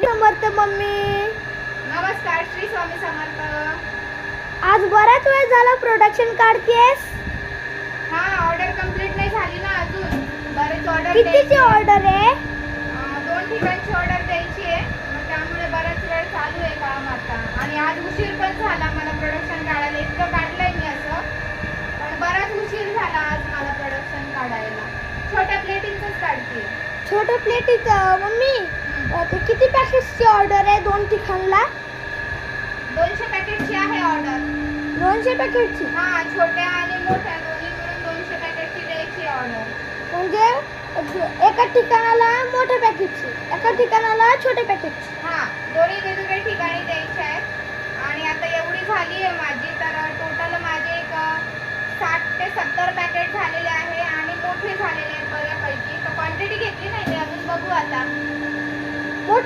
समर्थ mummy. नमस्कार, श्री स्वामी समर्थ. आज बराच वेळ झाला प्रोडक्शन काढतेस. हा, ऑर्डर कंप्लीट नाही झाली ना अजून. बरेच ऑर्डर कितीची ऑर्डर आहे? 2 ठिकाणची ऑर्डर द्यायची आहे. मग त्यामुळे बराच वेळ चालू आहे काम आता. आणि आज उशीर पण झाला मला प्रोडक्शन काढायला. इतकं काढलंय मी असं, पण बराच उशीर झाला आज मला प्रोडक्शन काढायला. छोट्या प्लेटिंगच काढते. छोट्या प्लेटीचं मम्मी किती पॅकेट्सची ऑर्डर आहे 2 ठिकाणला? 200 पॅकेटची आहे ऑर्डर. 200 पॅकेटची? हा, छोट्या आणि मोठ्या दोन्ही मिळून 200 पॅकेटची द्यायची ऑर्डर. म्हणजे एका ठिकाणाला मोठ्या पॅकेटची, एका ठिकाणाला छोट्या पॅकेटची. हा, दोन्ही वेगवेगळ्या ठिकाणी द्यायचे आहेत. आणि आता एवढी झाली आहे माझी, तर टोटल माझे एक 60 ते 70 पॅकेट झालेले आहे आणि मोठे झालेले आहेत बऱ्यापैकी. तर क्वांटिटी घेतली नाही मी अजून, बघू आता.